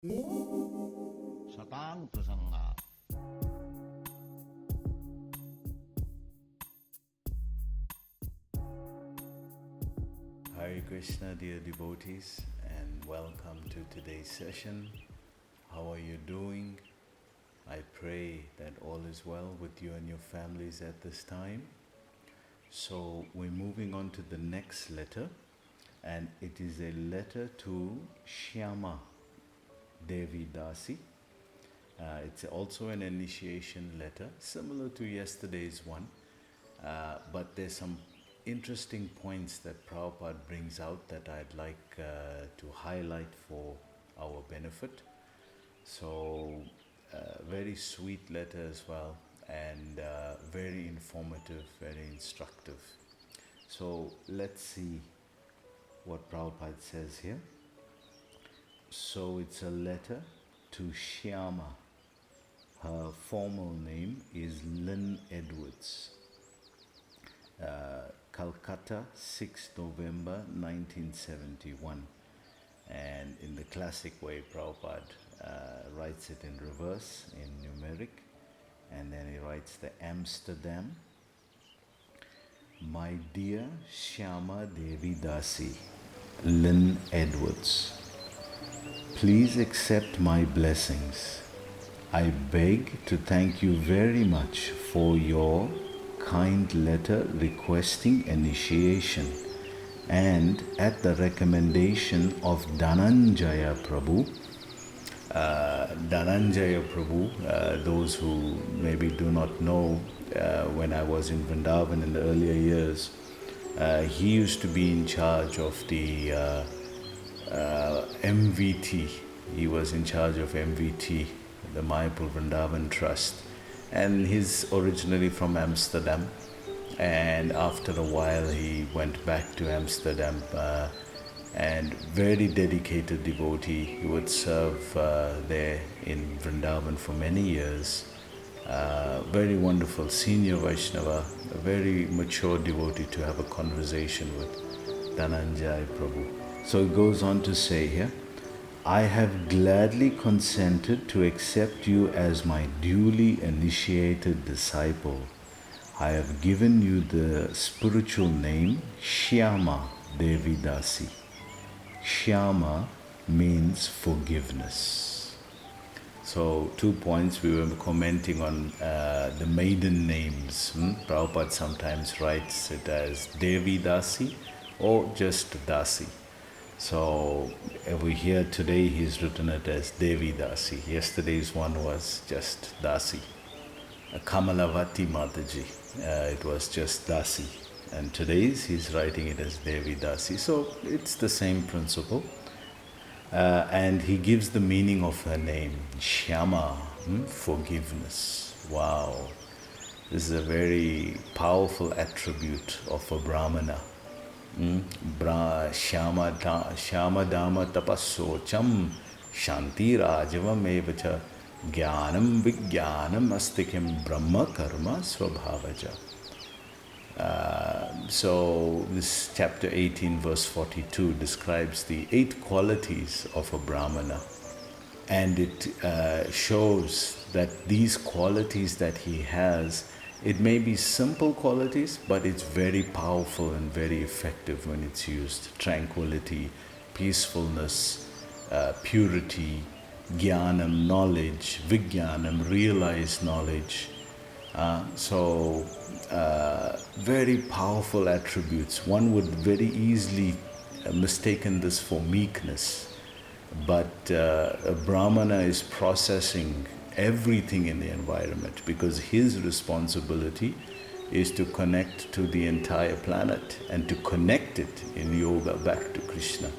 Satang Prasanga. Hare Krishna, dear devotees, and welcome to today's session. How are you doing? I pray that all is well with you and your families at this time. So we're moving on to the next letter, and it is a letter to Ksama Devi Dasi. It's also an initiation letter, similar to yesterday's one, but there's some interesting points that Prabhupada brings out that I'd like to highlight for our benefit. So, very sweet letter as well, and very informative, very instructive. So, let's see what Prabhupada says here. So, it's a letter to Shyama. Her formal name is Lynn Edwards. Calcutta, 6 November 1971. And in the classic way, Prabhupada writes it in reverse, in numeric, and then he writes the Amsterdam. My dear Shyama Devi Dasi, Lynn Edwards, please accept my blessings. I beg to thank you very much for your kind letter requesting initiation, and at the recommendation of Dhananjaya Prabhu. Dhananjaya Prabhu, those who maybe do not know, when I was in Vrindavan in the earlier years, he used to be in charge of the MVT. He was in charge of MVT, the Mayapur Vrindavan Trust. And he's originally from Amsterdam, and after a while he went back to Amsterdam, and very dedicated devotee. He would serve there in Vrindavan for many years. Very wonderful senior Vaishnava, a very mature devotee to have a conversation with, Dhananjaya Prabhu. So it goes on to say here, I have gladly consented to accept you as my duly initiated disciple. I have given you the spiritual name Shyama Devi Dasi. Shyama means forgiveness. So 2 points we were commenting on the maiden names. Prabhupada sometimes writes it as Devi Dasi or just Dasi. So over here today he's written it as Devi Dasi. Yesterday's one was just Dasi. Kamalavati Mataji, it was just Dasi. And today's he's writing it as Devi Dasi. So it's the same principle. And he gives the meaning of her name, Shyama, forgiveness. Wow. This is a very powerful attribute of a Brahmana. Shyama Dama Tapassocham Shanti Rajavam Evacha Jnanam Vijnanam Astikim Brahma Karma Swabhavaja. So this chapter 18 verse 42 describes the 8 qualities of a Brahmana, and it shows that these qualities that he has, it may be simple qualities, but it's very powerful and very effective when it's used. Tranquility, peacefulness, purity, jnanam, knowledge, vijnanam, realized knowledge. Very powerful attributes. One would very easily mistaken this for meekness, but a Brahmana is processing everything in the environment, because his responsibility is to connect to the entire planet and to connect it in yoga back to Krishna.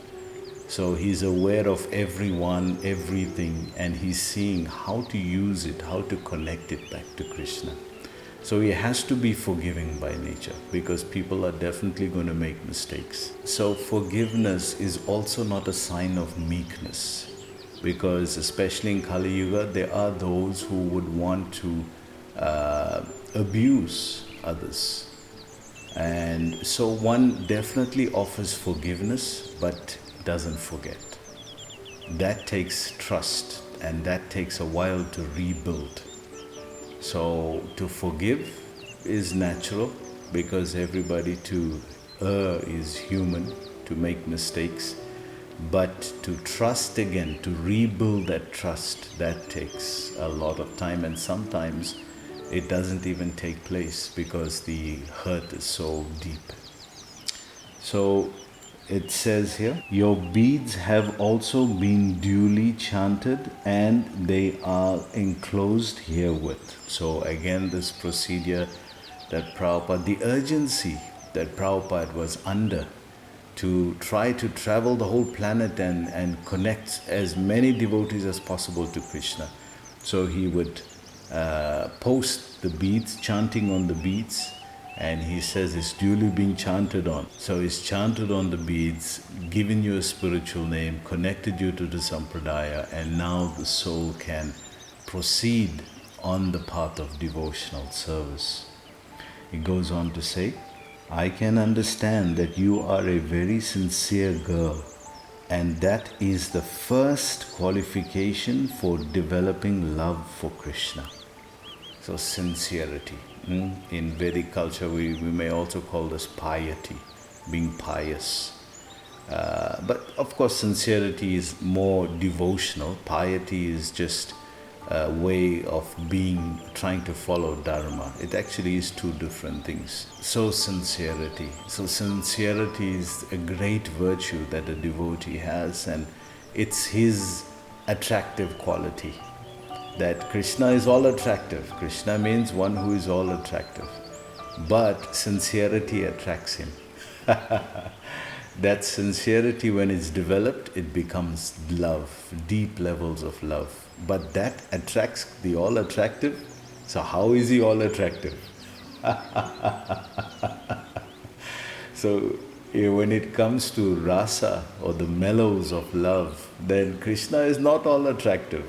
So he's aware of everyone, everything, and he's seeing how to use it, how to connect it back to Krishna. So he has to be forgiving by nature, because people are definitely going to make mistakes. So forgiveness is also not a sign of meekness, because especially in Kali Yuga, there are those who would want to abuse others. And so one definitely offers forgiveness, but doesn't forget. that takes trust, and that takes a while to rebuild. So to forgive is natural, because everybody to err is human, to make mistakes. But to trust again, to rebuild that trust, that takes a lot of time, and sometimes it doesn't even take place because the hurt is so deep. So it says here, your beads have also been duly chanted and they are enclosed herewith. So again, this procedure that Prabhupada, the urgency that Prabhupada was under to try to travel the whole planet and connect as many devotees as possible to Krishna. So he would post the beads, chanting on the beads, and he says it's duly being chanted on. So it's chanted on the beads, given you a spiritual name, connected you to the Sampradaya, and now the soul can proceed on the path of devotional service. It goes on to say, I can understand that you are a very sincere girl, and that is the first qualification for developing love for Krishna. So sincerity. In Vedic culture, we may also call this piety, being pious. But of course, sincerity is more devotional. Piety is just a way of trying to follow Dharma. It actually is two different things. So sincerity is a great virtue that a devotee has, and it's his attractive quality. That Krishna is all attractive. Krishna means one who is all attractive. But sincerity attracts him. That sincerity, when it's developed, it becomes love, deep levels of love. But that attracts the all attractive. So how is he all attractive? So when it comes to rasa, or the mellows of love, then Krishna is not all attractive.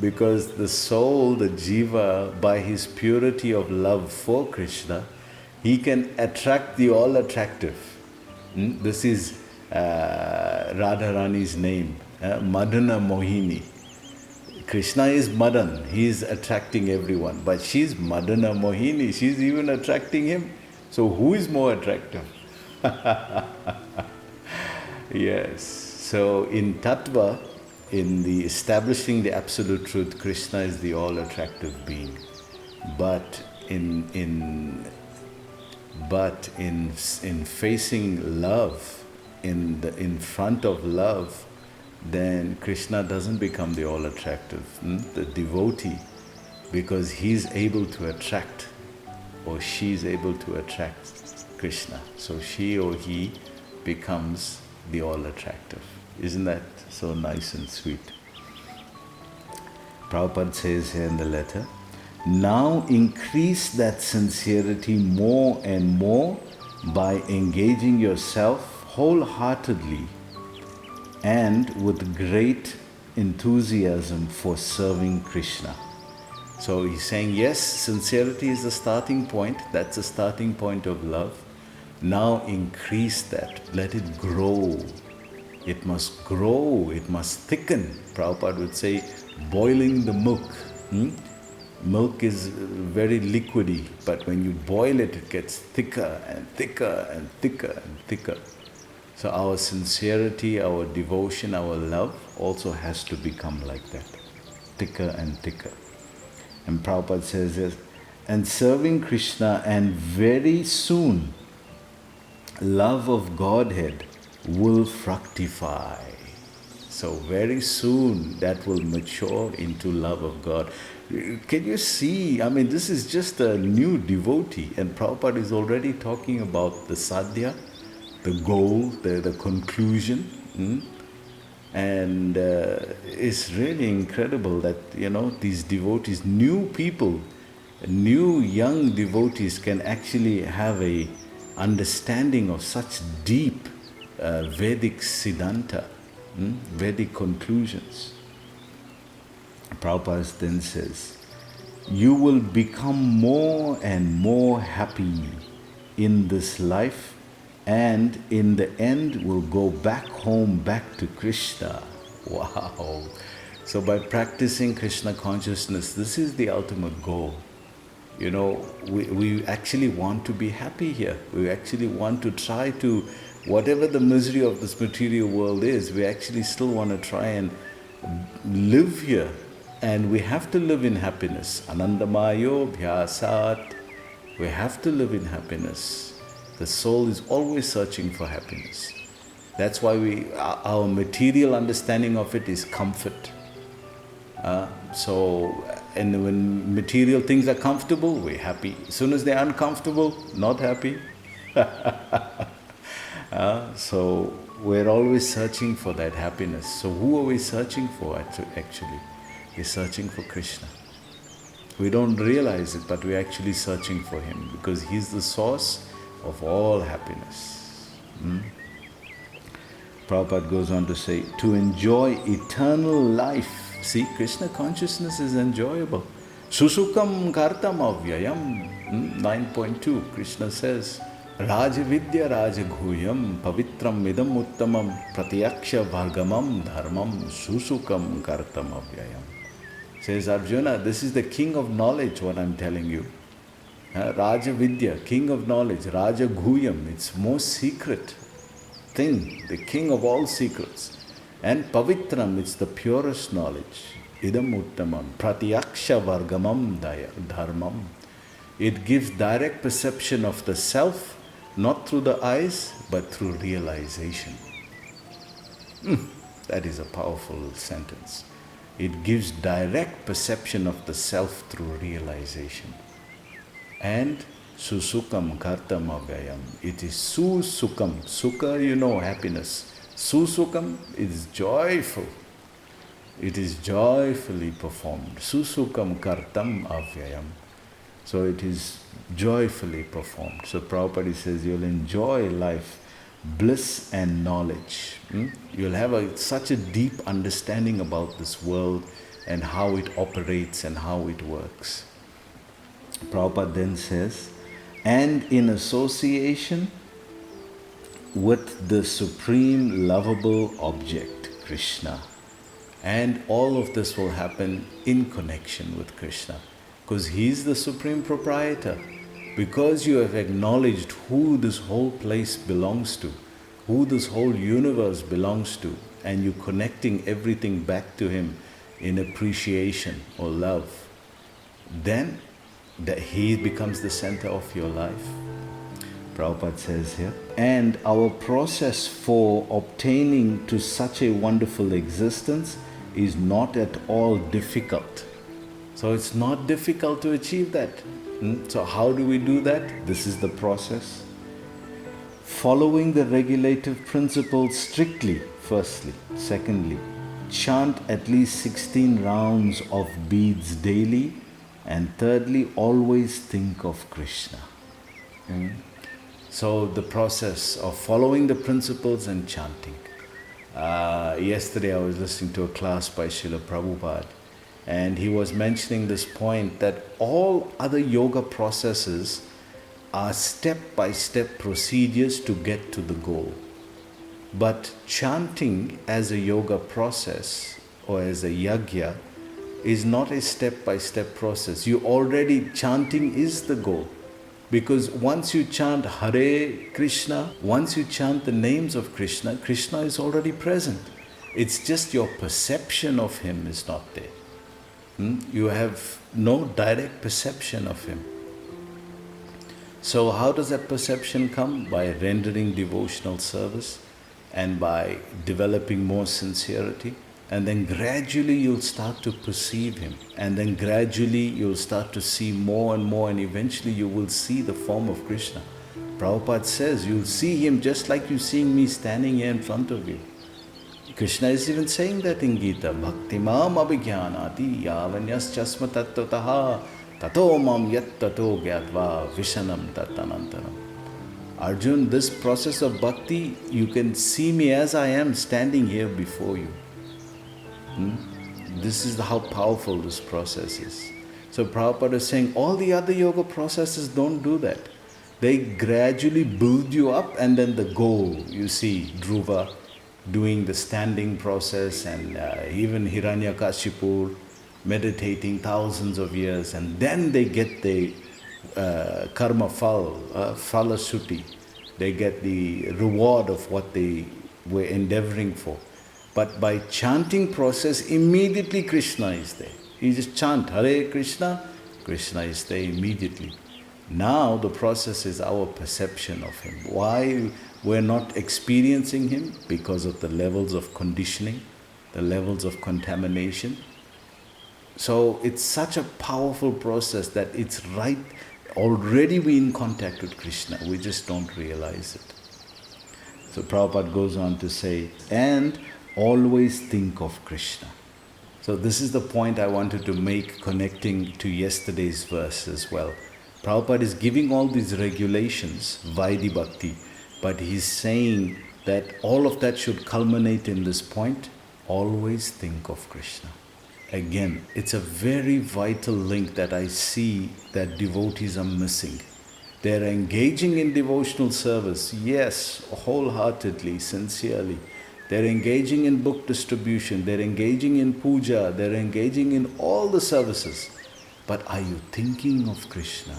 Because the soul, the jiva, by his purity of love for Krishna, he can attract the all attractive. This is Radharani's name, Madana Mohini. Krishna is Madan, he is attracting everyone, but she's Madana Mohini, she's even attracting him. So who is more attractive? Yes, so in Tattva, in the establishing the absolute truth, Krishna is the all attractive being. But in facing love, in front of love, then Krishna doesn't become the all attractive, the devotee, because he's able to attract, or she's able to attract Krishna. So she or he becomes the all attractive. Isn't that so nice and sweet? Prabhupada says here in the letter, now increase that sincerity more and more by engaging yourself wholeheartedly and with great enthusiasm for serving Krishna. So he's saying, yes, sincerity is the starting point. That's the starting point of love. Now increase that. Let it grow. It must grow. It must thicken. Prabhupada would say, boiling the milk. Milk is very liquidy, but when you boil it, it gets thicker and thicker and thicker and thicker. So our sincerity, our devotion, our love also has to become like that, thicker and thicker. And Prabhupada says this, and serving Krishna, and very soon love of Godhead will fructify. So very soon that will mature into love of God. Can you see? I mean, this is just a new devotee, and Prabhupada is already talking about the sadhya, the goal, the conclusion. And it's really incredible that, these devotees, new people, new young devotees can actually have a understanding of such deep Vedic Siddhanta, Vedic conclusions. Prabhupada then says, you will become more and more happy in this life, and in the end will go back home, back to Krishna. Wow. So by practicing Krishna consciousness, this is the ultimate goal. You know, we actually want to be happy here. We actually want to try to, whatever the misery of this material world is, we actually still want to try and live here. And we have to live in happiness. Anandamayo bhyasat. We have to live in happiness. The soul is always searching for happiness. That's why our material understanding of it is comfort. And when material things are comfortable, we're happy. As soon as they're uncomfortable, not happy. So we're always searching for that happiness. So who are we searching for actually? We're searching for Krishna. We don't realize it, but we're actually searching for Him because He's the source of all happiness. Prabhupada goes on to say, to enjoy eternal life. See, Krishna consciousness is enjoyable. Susukam kartam avyayam. 9.2, Krishna says, Raja Vidya Raja Ghuyam Pavitram Idam Uttamam Pratyaksha Bhargamam Dharmam Susukam Kartam Avyayam. Says Arjuna, this is the king of knowledge, what I'm telling you. Raja Vidya, king of knowledge, Raja Ghuyam, it's most secret thing, the king of all secrets. And Pavitram, it's the purest knowledge. Idam Uttamam, Pratyaksha Vargamam Dharmam. It gives direct perception of the self, not through the eyes, but through realization. That is a powerful sentence. It gives direct perception of the self through realization. And Susukam Kartam Avyayam. It is Susukam. Sukha, you know, happiness. Susukam is joyful. It is joyfully performed. Susukam Kartam Avyayam. So it is joyfully performed. So Prabhupada says you'll enjoy life, bliss and knowledge. You'll have such a deep understanding about this world and how it operates and how it works. Prabhupada then says, and in association with the supreme lovable object, Krishna. And all of this will happen in connection with Krishna, because He is the supreme proprietor. Because you have acknowledged who this whole place belongs to, who this whole universe belongs to, and you're connecting everything back to Him in appreciation or love, then that He becomes the center of your life. Prabhupada says here, and our process for obtaining to such a wonderful existence is not at all difficult. So it's not difficult to achieve that. So how do we do that? This is the process. Following the regulative principles strictly, firstly. Secondly, chant at least 16 rounds of beads daily. And thirdly, always think of Krishna. So the process of following the principles and chanting. Yesterday I was listening to a class by Srila Prabhupada, and he was mentioning this point that all other yoga processes are step-by-step procedures to get to the goal. But chanting as a yoga process or as a yajna is not a step-by-step process. Chanting is the goal. Because once you chant Hare Krishna, once you chant the names of Krishna, Krishna is already present. It's just your perception of Him is not there. You have no direct perception of Him. So how does that perception come? By rendering devotional service and by developing more sincerity. And then gradually you'll start to perceive Him. And then gradually you'll start to see more and more, and eventually you will see the form of Krishna. Prabhupada says you'll see Him just like you're seeing me standing here in front of you. Krishna is even saying that in Gita. Bhakti mam abhijnanati yavanyas chasma tattvataha tato mam yat tato gyatva vishanam tatanantaram. Arjun, this process of bhakti, you can see me as I am standing here before you. This is how powerful this process is. So Prabhupada is saying all the other yoga processes don't do that. They gradually build you up, and then the goal, you see, Dhruva, doing the standing process, and even Hiranyakashipu meditating thousands of years, and then they get the karma phala suti. They get the reward of what they were endeavoring for. But by chanting process, immediately Krishna is there. You just chant Hare Krishna, Krishna is there immediately. Now the process is our perception of him. Why we're not experiencing him? Because of the levels of conditioning, the levels of contamination. So it's such a powerful process that it's right, already we're in contact with Krishna, we just don't realize it. So Prabhupada goes on to say, and always think of Krishna. So this is the point I wanted to make, connecting to yesterday's verse as well. Prabhupada is giving all these regulations, Vaidhi Bhakti, but he's saying that all of that should culminate in this point, always think of Krishna. Again, it's a very vital link that I see that devotees are missing. They're engaging in devotional service, yes, wholeheartedly, sincerely. They're engaging in book distribution, they're engaging in puja, they're engaging in all the services. But are you thinking of Krishna?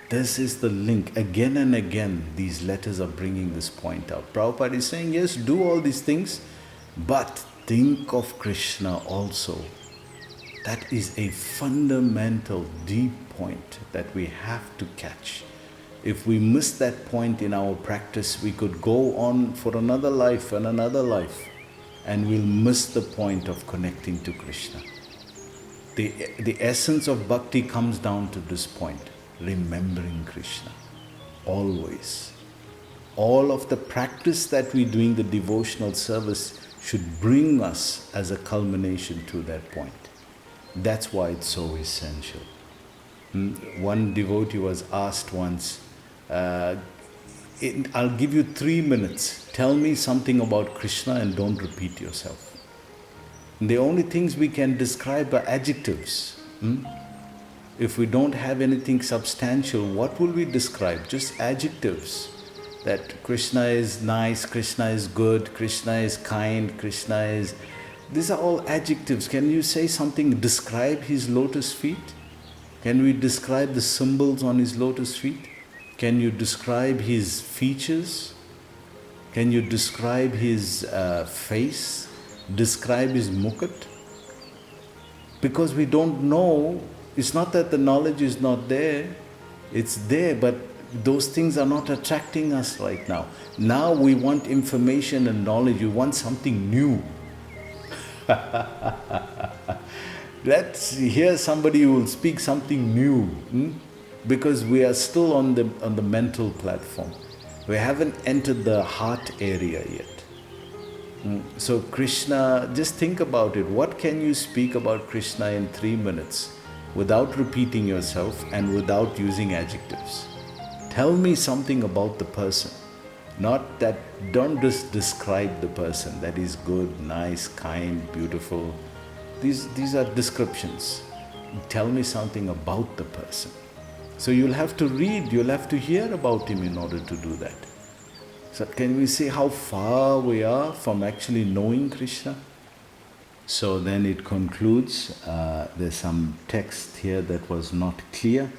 This is the link. Again and again, these letters are bringing this point out. Prabhupada is saying, yes, do all these things, but think of Krishna also. That is a fundamental, deep point that we have to catch. If we miss that point in our practice, we could go on for another life and another life, and we'll miss the point of connecting to Krishna. The essence of bhakti comes down to this point, remembering Krishna, always. All of the practice that we're doing, the devotional service, should bring us as a culmination to that point. That's why it's so essential. One devotee was asked once, I'll give you 3 minutes. Tell me something about Krishna and don't repeat yourself. And the only things we can describe are adjectives. If we don't have anything substantial, what will we describe? Just adjectives. That Krishna is nice, Krishna is good, Krishna is kind, Krishna is... These are all adjectives. Can you say something, describe his lotus feet? Can we describe the symbols on his lotus feet? Can you describe his features? Can you describe his face? Describe his mukut? Because we don't know. It's not that the knowledge is not there. It's there, but those things are not attracting us right now. Now we want information and knowledge. We want something new. Let's hear somebody who will speak something new. Because we are still on the mental platform. We haven't entered the heart area yet. So Krishna, just think about it. What can you speak about Krishna in 3 minutes without repeating yourself and without using adjectives? Tell me something about the person. Not that, don't just describe the person, that is good, nice, kind, beautiful. These are descriptions. Tell me something about the person. So you'll have to read, you'll have to hear about him in order to do that. So can we see how far we are from actually knowing Krishna? So then it concludes, there's some text here that was not clear.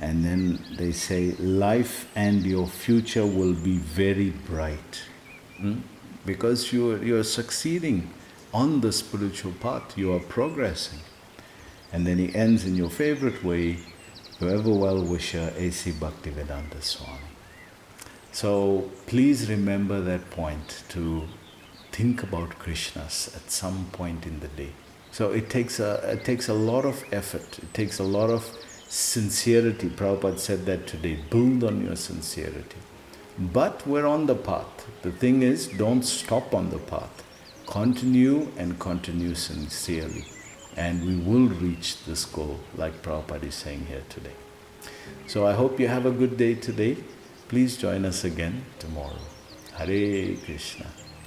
And then they say, life and your future will be very bright. Because you're succeeding on the spiritual path, you are progressing. And then he ends in your favorite way, whoever well-wisher, A.C. Bhaktivedanta Swami. So please remember that point, to think about Krishna at some point in the day. So it takes a lot of effort, it takes a lot of sincerity. Prabhupada said that today, build on your sincerity. But we're on the path. The thing is, don't stop on the path. Continue and continue sincerely. And we will reach this goal, like Prabhupada is saying here today. So I hope you have a good day today. Please join us again tomorrow. Hare Krishna.